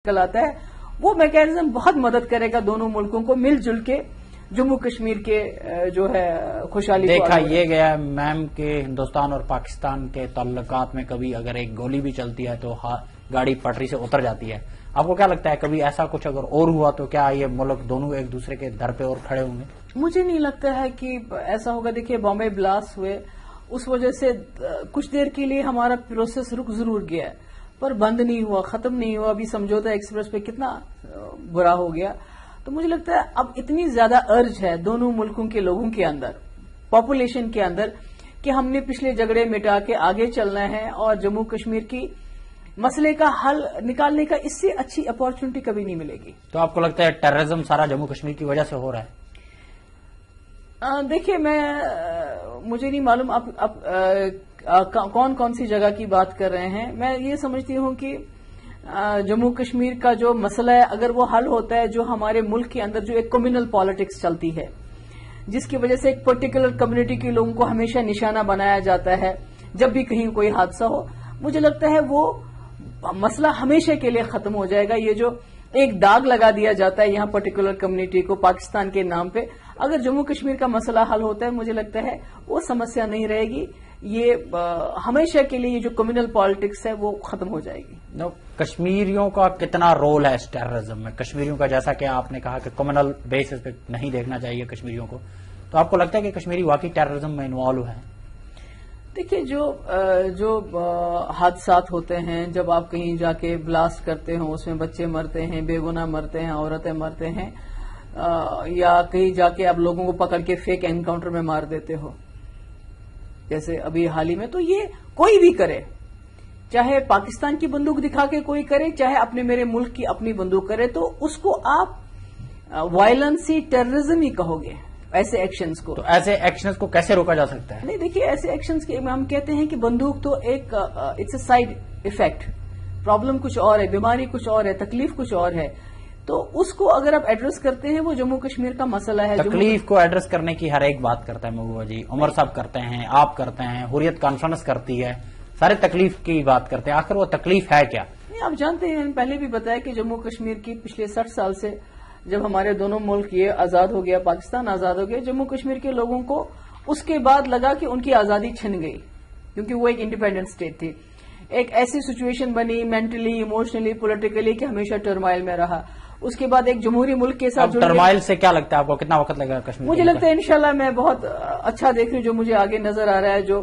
نکل آتا ہے وہ میکینزم بہت مدد کرے گا دونوں ملکوں کو مل جل کے جموں کشمیر کے جو ہے خوشحالی دیکھا یہ گیا میم کہ ہندوستان اور پاکستان کے تعلقات میں کبھی اگر ایک گولی بھی چلتی ہے تو گاڑی پٹری سے اتر جاتی ہے. آپ کو کیا لگتا ہے کبھی ایسا کچھ اگر اور ہوا تو کیا یہ ملک دونوں ایک دوسرے کے در پہ اور کھڑے ہوں گے؟ مجھے نہیں لگتا ہے کہ ایسا ہوگا. دیکھیے بامبے بلاسٹ ہوئے اس وجہ سے کچھ دیر کے لیے ہمارا پروسیس رک ضرور گیا ہے پر بند نہیں ہوا, ختم نہیں ہوا. ابھی سمجھوتا ایکسپریس پہ کتنا برا ہو گیا. تو مجھے لگتا ہے اب اتنی زیادہ ارج ہے دونوں ملکوں کے لوگوں کے اندر, پاپولیشن کے اندر, کہ ہم نے پچھلے جھگڑے مٹا کے آگے چلنا ہے اور جموں کشمیر کی مسئلے کا حل نکالنے کا اس سے اچھی اپارچونٹی کبھی نہیں ملے گی. تو آپ کو لگتا ہے ٹیررزم سارا جموں کشمیر کی وجہ سے ہو رہا ہے؟ دیکھیے مجھے نہیں معلوم آپ کون کون سی جگہ کی بات کر رہے ہیں. میں یہ سمجھتی ہوں کہ جموں کشمیر کا جو مسئلہ ہے اگر وہ حل ہوتا ہے, جو ہمارے ملک کے اندر جو ایک کمیونل پالیٹکس چلتی ہے جس کی وجہ سے ایک پرٹیکولر کمیونٹی کے لوگوں کو ہمیشہ نشانہ بنایا جاتا ہے جب بھی کہیں کوئی حادثہ ہو, مجھے لگتا ہے وہ مسئلہ ہمیشہ کے لیے ختم ہو جائے گا. یہ جو ایک داغ لگا دیا جاتا ہے یہاں پرٹیکولر کمیونٹی کو پاکستان کے نام پہ, اگر جموں کشمیر کا مسئلہ حل ہوتا ہے مجھے لگتا ہے وہ سمسیا نہیں رہے گی. یہ ہمیشہ کے لیے یہ جو کمیونل پالیٹکس ہے وہ ختم ہو جائے گی. کشمیریوں کا کتنا رول ہے اس ٹیررزم میں؟ کشمیریوں کا جیسا کہ آپ نے کہا کہ کمیونل بیسس پہ نہیں دیکھنا چاہیے کشمیریوں کو, تو آپ کو لگتا ہے کہ کشمیری واقعی ٹیررزم میں انوالو ہیں؟ دیکھیے جو حادثات ہوتے ہیں جب آپ کہیں جا کے بلاسٹ کرتے ہو اس میں بچے مرتے ہیں, بے گناہ مرتے ہیں, عورتیں مرتے ہیں, یا کہیں جا کے آپ لوگوں کو پکڑ کے فیک انکاؤنٹر میں مار دیتے ہو جیسے ابھی حال ہی میں, تو یہ کوئی بھی کرے, چاہے پاکستان کی بندوق دکھا کے کوئی کرے چاہے اپنے میرے ملک کی اپنی بندوق کرے, تو اس کو آپ وائلنسی ٹیررزم ہی کہو گے ایسے ایکشنز کو. تو ایسے ایکشنز کو کیسے روکا جا سکتا ہے؟ نہیں دیکھیے ایسے ایکشنز کے ہم کہتے ہیں کہ بندوق تو ایک it's a side effect, problem کچھ اور ہے, بیماری کچھ اور ہے, تکلیف کچھ اور ہے, تو اس کو اگر آپ ایڈریس کرتے ہیں وہ جموں کشمیر کا مسئلہ ہے. تکلیف کو ایڈریس کرنے کی ہر ایک بات کرتا ہے محبوبہ جی, عمر صاحب کرتے ہیں, آپ کرتے ہیں, حریت کانفرنس کرتی ہے, سارے تکلیف کی بات کرتے ہیں. آخر وہ تکلیف ہے کیا؟ نہیں آپ جانتے ہیں, میں نے پہلے بھی بتایا کہ جموں کشمیر کی پچھلے 60 سال سے جب ہمارے دونوں ملک یہ آزاد ہو گیا, پاکستان آزاد ہو گیا, جموں کشمیر کے لوگوں کو اس کے بعد لگا کہ ان کی آزادی چھن گئی کیونکہ وہ ایک انڈیپینڈنٹ اسٹیٹ تھی. ایک ایسی سچویشن بنی مینٹلی, ایموشنلی, پولیٹیکلی کہ ہمیشہ ٹرمائل میں رہا. اس کے بعد ایک جمہوری ملک کے ساتھ ٹرمائل سے کیا لگتا ہے آپ کو کتنا وقت لگا کشمیر؟ مجھے لگتا ہے انشاءاللہ میں بہت اچھا دیکھ رہی ہوں جو مجھے آگے نظر آ رہا ہے, جو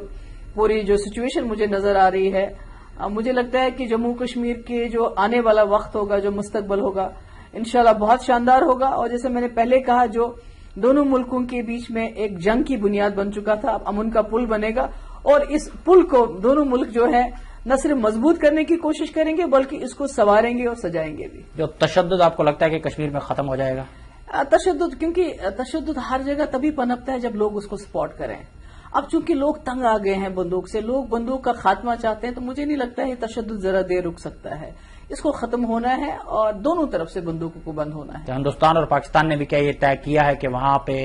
پوری جو سچویشن مجھے نظر آ رہی ہے. مجھے لگتا ہے کہ جموں کشمیر کے جو آنے والا وقت ہوگا, جو مستقبل ہوگا, انشاءاللہ بہت شاندار ہوگا. اور جیسے میں نے پہلے کہا جو دونوں ملکوں کے بیچ میں ایک جنگ کی بنیاد بن چکا تھا اب امن کا پل بنے گا, اور اس پل کو دونوں ملک جو ہے نہ صرف مضبوط کرنے کی کوشش کریں گے بلکہ اس کو سنواریں گے اور سجائیں گے بھی. جو تشدد آپ کو لگتا ہے کہ کشمیر میں ختم ہو جائے گا؟ تشدد, کیونکہ تشدد ہر جگہ تبھی پنپتا ہے جب لوگ اس کو سپورٹ کریں. اب چونکہ لوگ تنگ آ گئے ہیں بندوق سے, لوگ بندوق کا خاتمہ چاہتے ہیں, تو مجھے نہیں لگتا ہے یہ تشدد ذرا دیر رک سکتا ہے. اس کو ختم ہونا ہے اور دونوں طرف سے بندوقوں کو بند ہونا ہے. ہندوستان اور پاکستان نے بھی کیا یہ طے کیا ہے کہ وہاں پہ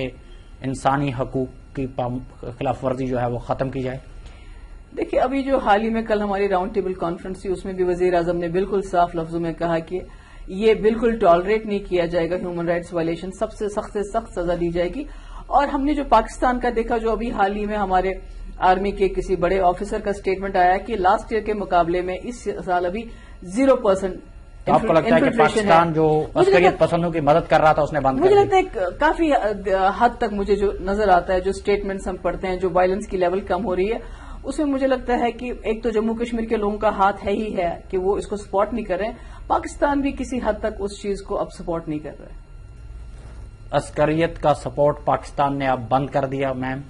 انسانی حقوق کی خلاف ورزی جو ہے وہ ختم کی جائے؟ دیکھیے ابھی جو حال ہی میں کل ہماری راؤنڈ ٹیبل کانفرنس تھی اس میں بھی وزیر اعظم نے بالکل صاف لفظوں میں کہا کہ یہ بالکل ٹالریٹ نہیں کیا جائے گا, ہیومن رائٹس وائلیشن سب سے سخت سزا دی جائے گی. اور ہم نے جو پاکستان کا دیکھا, جو ابھی حال ہی میں ہمارے آرمی کے کسی بڑے آفیسر کا اسٹیٹمنٹ آیا کہ لاسٹ ایئر کے مقابلے میں اس سال ابھی 0%. آپ کو لگتا ہے کہ پاکستان جو عسکریت پسندوں کی مدد کر رہا تھا اس نے بند کر دیا؟ مجھے لگتا ہے کافی حد تک مجھے جو نظر آتا ہے, جو اسٹیٹمنٹس ہم پڑھتے ہیں, جو وائلنس کی لیول کم ہو رہی ہے, اس میں مجھے لگتا ہے کہ ایک تو جموں کشمیر کے لوگوں کا ہاتھ ہے ہی ہے کہ وہ اس کو سپورٹ نہیں کر رہے ہیں, پاکستان بھی کسی حد تک اس چیز کو اب سپورٹ نہیں کر رہے. عسکریت کا سپورٹ پاکستان نے اب بند کر دیا میم؟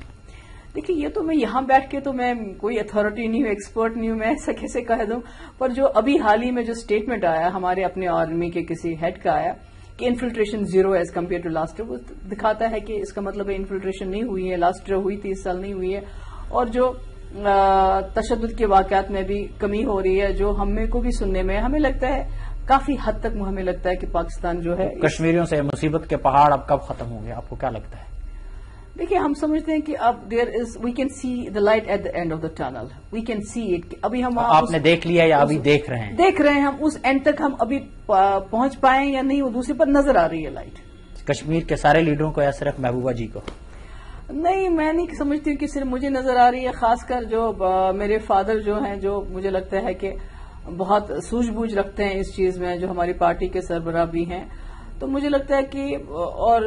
دیکھیے یہ تو میں یہاں بیٹھ کے تو میں کوئی اتھارٹی نہیں ہوں, ایکسپرٹ نہیں ہوں, میں ایسا کیسے کہہ دوں, پر جو ابھی حال ہی میں جو اسٹیٹمنٹ آیا ہمارے اپنے آرمی کے کسی ہیڈ کا آیا کہ infiltration 0 is compare to last year, وہ دکھاتا ہے کہ اس کا مطلب ہے انفلٹریشن نہیں ہوئی ہے, لاسٹ ایئر ہوئی تھی, اس سال نہیں ہوئی ہے. اور جو تشدد کے واقعات میں بھی کمی ہو رہی ہے, جو ہمیں کو بھی سننے میں ہمیں لگتا ہے کافی حد تک ہمیں لگتا ہے کہ پاکستان جو ہے کشمیریوں سے مصیبت کے پہاڑ اب کب ختم ہوں گے آپ کو کیا لگتا ہے؟ دیکھیے ہم سمجھتے ہیں کہ اب we can see the light at the end of the tunnel, we can see it. ابھی ہم آپ نے دیکھ لیا یا ابھی دیکھ رہے ہیں؟ دیکھ رہے ہیں ہم اس اینڈ تک ہم ابھی پہنچ پائیں یا نہیں، وہ دوسرے پر نظر آ رہی ہے لائٹ. کشمیر کے سارے لیڈروں کو یا صرف محبوبہ جی کو؟ نہیں، میں نہیں سمجھتی ہوں کہ صرف مجھے نظر آ رہی ہے. خاص کر جو میرے فادر جو ہیں، جو مجھے لگتا ہے کہ بہت سوجھ بوجھ رکھتے ہیں اس چیز میں، جو ہماری پارٹی کے سربراہ بھی ہیں، تو مجھے لگتا ہے کہ اور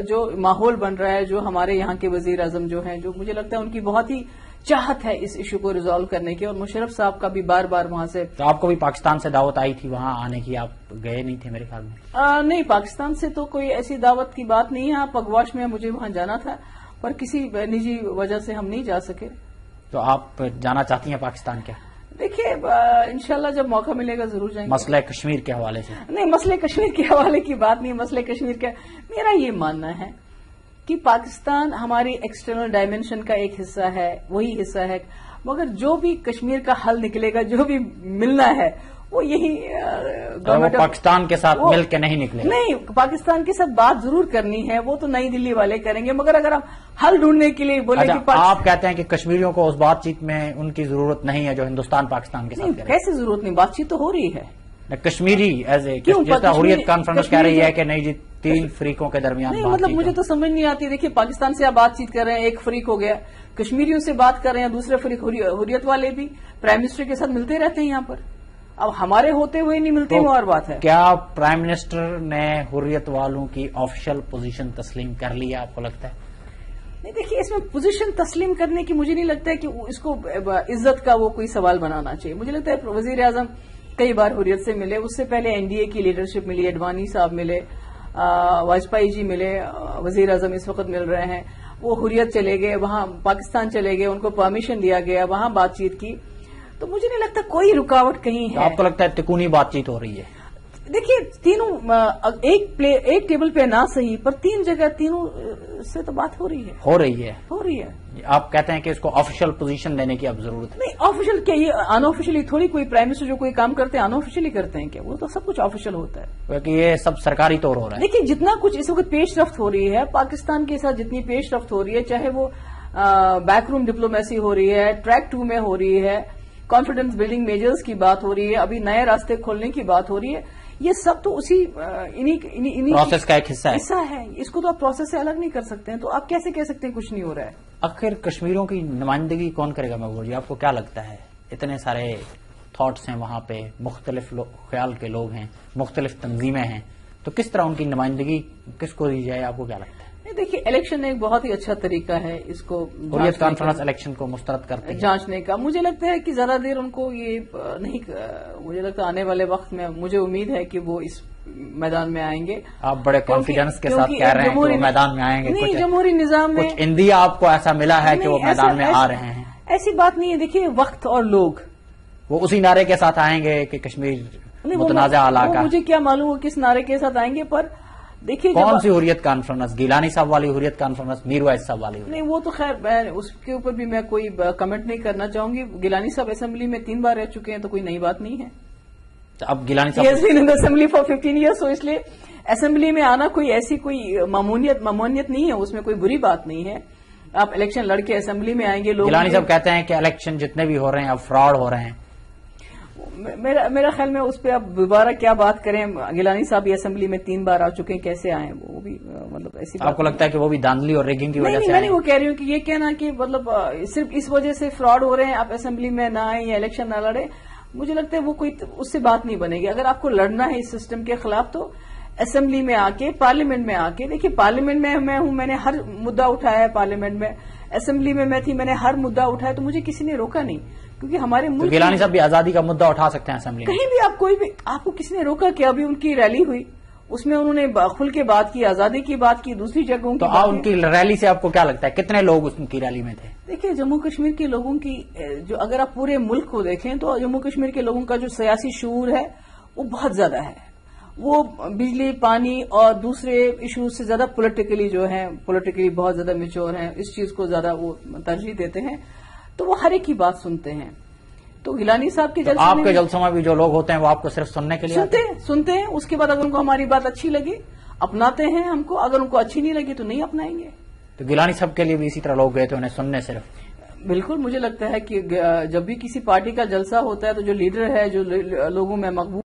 جو ماحول بن رہا ہے، جو ہمارے یہاں کے وزیر اعظم جو ہیں، جو مجھے لگتا ہے ان کی بہت ہی چاہت ہے اس ایشو کو ریزالو کرنے کی، اور مشرف صاحب کا بھی بار بار وہاں سے. تو آپ کو بھی پاکستان سے دعوت آئی تھی وہاں آنے کی، آپ گئے نہیں تھے میرے خیال میں؟ نہیں، پاکستان سے تو کوئی ایسی دعوت کی بات نہیں ہے. پگواش میں مجھے وہاں جانا تھا، پر کسی نجی وجہ سے ہم نہیں جا سکے. تو آپ جانا چاہتی ہیں پاکستان کیا؟ دیکھیے انشاءاللہ جب موقع ملے گا ضرور جائیں گے. مسئلہ کشمیر کے حوالے سے؟ نہیں، مسئلہ کشمیر کے حوالے کی بات نہیں. مسئلہ کشمیر کا میرا یہ ماننا ہے کہ پاکستان ہماری ایکسٹرنل ڈائمینشن کا ایک حصہ ہے، وہی حصہ ہے، مگر جو بھی کشمیر کا حل نکلے گا، جو بھی ملنا ہے، وہ یہی گورنمنٹ پاکستان کے ساتھ مل کے نہیں نکلے. نہیں، پاکستان کے ساتھ بات ضرور کرنی ہے، وہ تو نئی دلی والے کریں گے، مگر اگر ہم حل ڈھونڈنے کے لیے بولے کہ آپ کہتے ہیں کہ کشمیریوں کو اس بات چیت میں ان کی ضرورت نہیں ہے جو ہندوستان پاکستان کے ساتھ کرے. کیسے ضرورت نہیں؟ بات چیت تو ہو رہی ہے. Kashmiri as a Hurriyat conference کہہ رہی ہے کہ نہیں جی 3 فریقوں کے درمیان نہیں، مطلب مجھے تو سمجھ نہیں آتی. دیکھیے پاکستان سے آپ بات چیت کر رہے ہیں، ایک فریق ہو گیا، کشمیریوں سے بات کر رہے ہیں، دوسرے فریق حریت والے بھی پرائم منسٹر کے ساتھ ملتے رہتے ہیں یہاں پر. اب ہمارے ہوتے ہوئے نہیں ملتے، وہ اور بات ہے. کیا پرائم منسٹر نے حریت والوں کی آفیشیل پوزیشن تسلیم کر لی ہے آپ کو لگتا ہے؟ نہیں، دیکھیے اس میں پوزیشن تسلیم کرنے کی مجھے نہیں لگتا ہے کہ اس کو عزت کا وہ کوئی سوال بنانا چاہیے. مجھے لگتا ہے وزیر اعظم کئی بار حریت سے ملے، اس سے پہلے این ڈی اے کی لیڈرشپ ملی، اڈوانی صاحب ملے، واجپئی جی ملے، وزیر اعظم اس وقت مل رہے ہیں. وہ حریت چلے گئے، وہاں پاکستان چلے گئے، ان کو پرمیشن دیا گیا، وہاں بات چیت کی. تو مجھے نہیں لگتا کوئی رکاوٹ کہیں ہے. آپ کو لگتا ہے تکونی بات چیت ہو رہی ہے؟ دیکھیے تینوں ایک ٹیبل پہ نہ صحیح پر 3 جگہ تینوں سے تو بات ہو رہی ہے. آپ کہتے ہیں کہ اس کو آفیشیل پوزیشن دینے کی اب ضرورت ہے؟ نہیں، آفیشیل کیا، یہ ان آفیشلی تھوڑی کوئی پرائم منسٹر جو کوئی کام کرتے ہیں ان آفیشلی کرتے ہیں کیا؟ وہ تو سب کچھ آفیشیل ہوتا ہے. کیونکہ یہ سب سرکاری طور ہو رہا ہے. دیکھیے جتنا کچھ اس وقت پیش رفت ہو رہی ہے پاکستان کے ساتھ، جتنی پیش رفت ہو رہی ہے، چاہے وہ بیک روم ڈپلومیسی ہو رہی ہے، ٹریک 2 میں ہو رہی ہے، کانفیڈنس بلڈنگ میجرز کی بات ہو رہی ہے، ابھی نئے راستے کھولنے کی بات ہو رہی ہے، یہ سب تو اسی پروسیس کا ایک حصہ ہے. اس کو تو آپ پروسیس سے الگ نہیں کر سکتے ہیں. تو آپ کیسے کہہ سکتے ہیں کچھ نہیں ہو رہا ہے؟ آخر کشمیریوں کی نمائندگی کون کرے گا محبوبہ جی؟ آپ کو کیا لگتا ہے؟ اتنے سارے تھاٹس ہیں وہاں پہ، مختلف خیال کے لوگ ہیں، مختلف تنظیمیں ہیں، تو کس طرح ان کی نمائندگی کس کو دی جائے؟ آپ کو کیا لگتا ہے؟ دیکھیے الیکشن ایک بہت ہی اچھا طریقہ ہے اس کو حریت کانفرنس الیکشن کو مسترد کرتے ہیں جانچنے کا. مجھے لگتا ہے کہ زیادہ دیر ان کو یہ نہیں، مجھے لگتا ہے آنے والے وقت میں مجھے امید ہے کہ وہ اس میدان میں آئیں گے. آپ بڑے کانفیڈنس کے ساتھ کہہ رہے ہیں کہ وہ میدان میں آئیں گے؟ نہیں، جمہوری نظام میں کچھ اندیا آپ کو ایسا ملا ہے کہ وہ میدان میں آ رہے ہیں؟ ایسی بات نہیں ہے. دیکھیے وقت اور لوگ وہ اسی نعرے کے ساتھ آئیں گے کہ کشمیر متنازع علاقہ. مجھے کیا معلوم وہ کس نعرے کے ساتھ آئیں گے، پر دیکھیے کون سی حریت کانفرنس؟ گیلانی صاحب والی حریت کانفرنس، میر وائز صاحب والی؟ نہیں، وہ تو خیر اس کے اوپر بھی میں کوئی کمنٹ نہیں کرنا چاہوں گی. گیلانی صاحب اسمبلی میں 3 بار رہ چکے ہیں تو کوئی نئی بات نہیں ہے. اب گیلانی صاحب اسمبلی فار 15 ایئرس، اس لیے اسمبلی میں آنا کوئی ایسی کوئی ممانعت نہیں ہے، اس میں کوئی بری بات نہیں ہے. آپ الیکشن لڑ کے اسمبلی میں آئیں گے. لوگ گیلانی صاحب کہتے ہیں کہ الیکشن جتنے بھی ہو رہے ہیں اب فراڈ ہو رہے ہیں. میرا خیال میں اس پہ اب دوبارہ کیا بات کریں. گیلانی صاحب بھی اسمبلی میں 3 بار آ چکے ہیں، کیسے آئے وہ بھی مطلب ایسی آپ کو لگتا ہے کہ وہ بھی دھاندلی اور ریگنگ کی وجہ سے؟ میں نہیں وہ کہہ رہی ہوں کہ یہ کہنا کہ مطلب صرف اس وجہ سے فراڈ ہو رہے ہیں آپ اسمبلی میں نہ آئیں یا الیکشن نہ لڑیں. مجھے لگتا ہے وہ کوئی اس سے بات نہیں بنے گی. اگر آپ کو لڑنا ہے اس سسٹم کے خلاف تو اسمبلی میں آ کے، پارلیمنٹ میں آ کے دیکھیے. پارلیمنٹ میں میں ہوں، میں نے ہر مدعا اٹھایا ہے پارلیمنٹ میں. اسمبلی میں تھی، میں نے ہر مدعا اٹھایا تو مجھے کسی نے روکا نہیں، کیونکہ ہمارے ملک گیلانی صاحب بھی آزادی کا مدعا اٹھا سکتے ہیں اسمبلی میں. کہیں بھی آپ کوئی بھی، آپ کو کسی نے روکا کہ ابھی ان کی ریلی ہوئی اس میں انہوں نے کھل کے بات کی، آزادی کی بات کی، دوسری جگہوں کی. تو ان کی ریلی سے آپ کو کیا لگتا ہے کتنے لوگ ان کی ریلی میں تھے؟ دیکھیے جموں کشمیر کے لوگوں کی جو، اگر آپ پورے ملک کو دیکھیں تو جموں کشمیر کے لوگوں کا جو سیاسی شعور ہے وہ بہت زیادہ ہے. وہ بجلی، پانی اور دوسرے ایشوز سے زیادہ پولیٹیکلی بہت زیادہ میچور ہیں. اس چیز کو زیادہ وہ ترجیح دیتے ہیں، تو وہ ہر ایک کی بات سنتے ہیں. تو گیلانی صاحب کے آپ کے جلسوں میں بھی جو لوگ ہوتے ہیں وہ آپ کو صرف سننے کے لیے سنتے ہیں. اس کے بعد اگر ان کو ہماری بات اچھی لگی اپناتے ہیں ہم کو، اگر ان کو اچھی نہیں لگی تو نہیں اپنائیں گے. تو گیلانی صاحب کے لیے بھی اسی طرح لوگ گئے تھے انہیں سننے صرف؟ بالکل، مجھے لگتا ہے کہ جب بھی کسی پارٹی کا جلسہ ہوتا ہے تو جو لیڈر ہے، جو لوگوں میں مقبول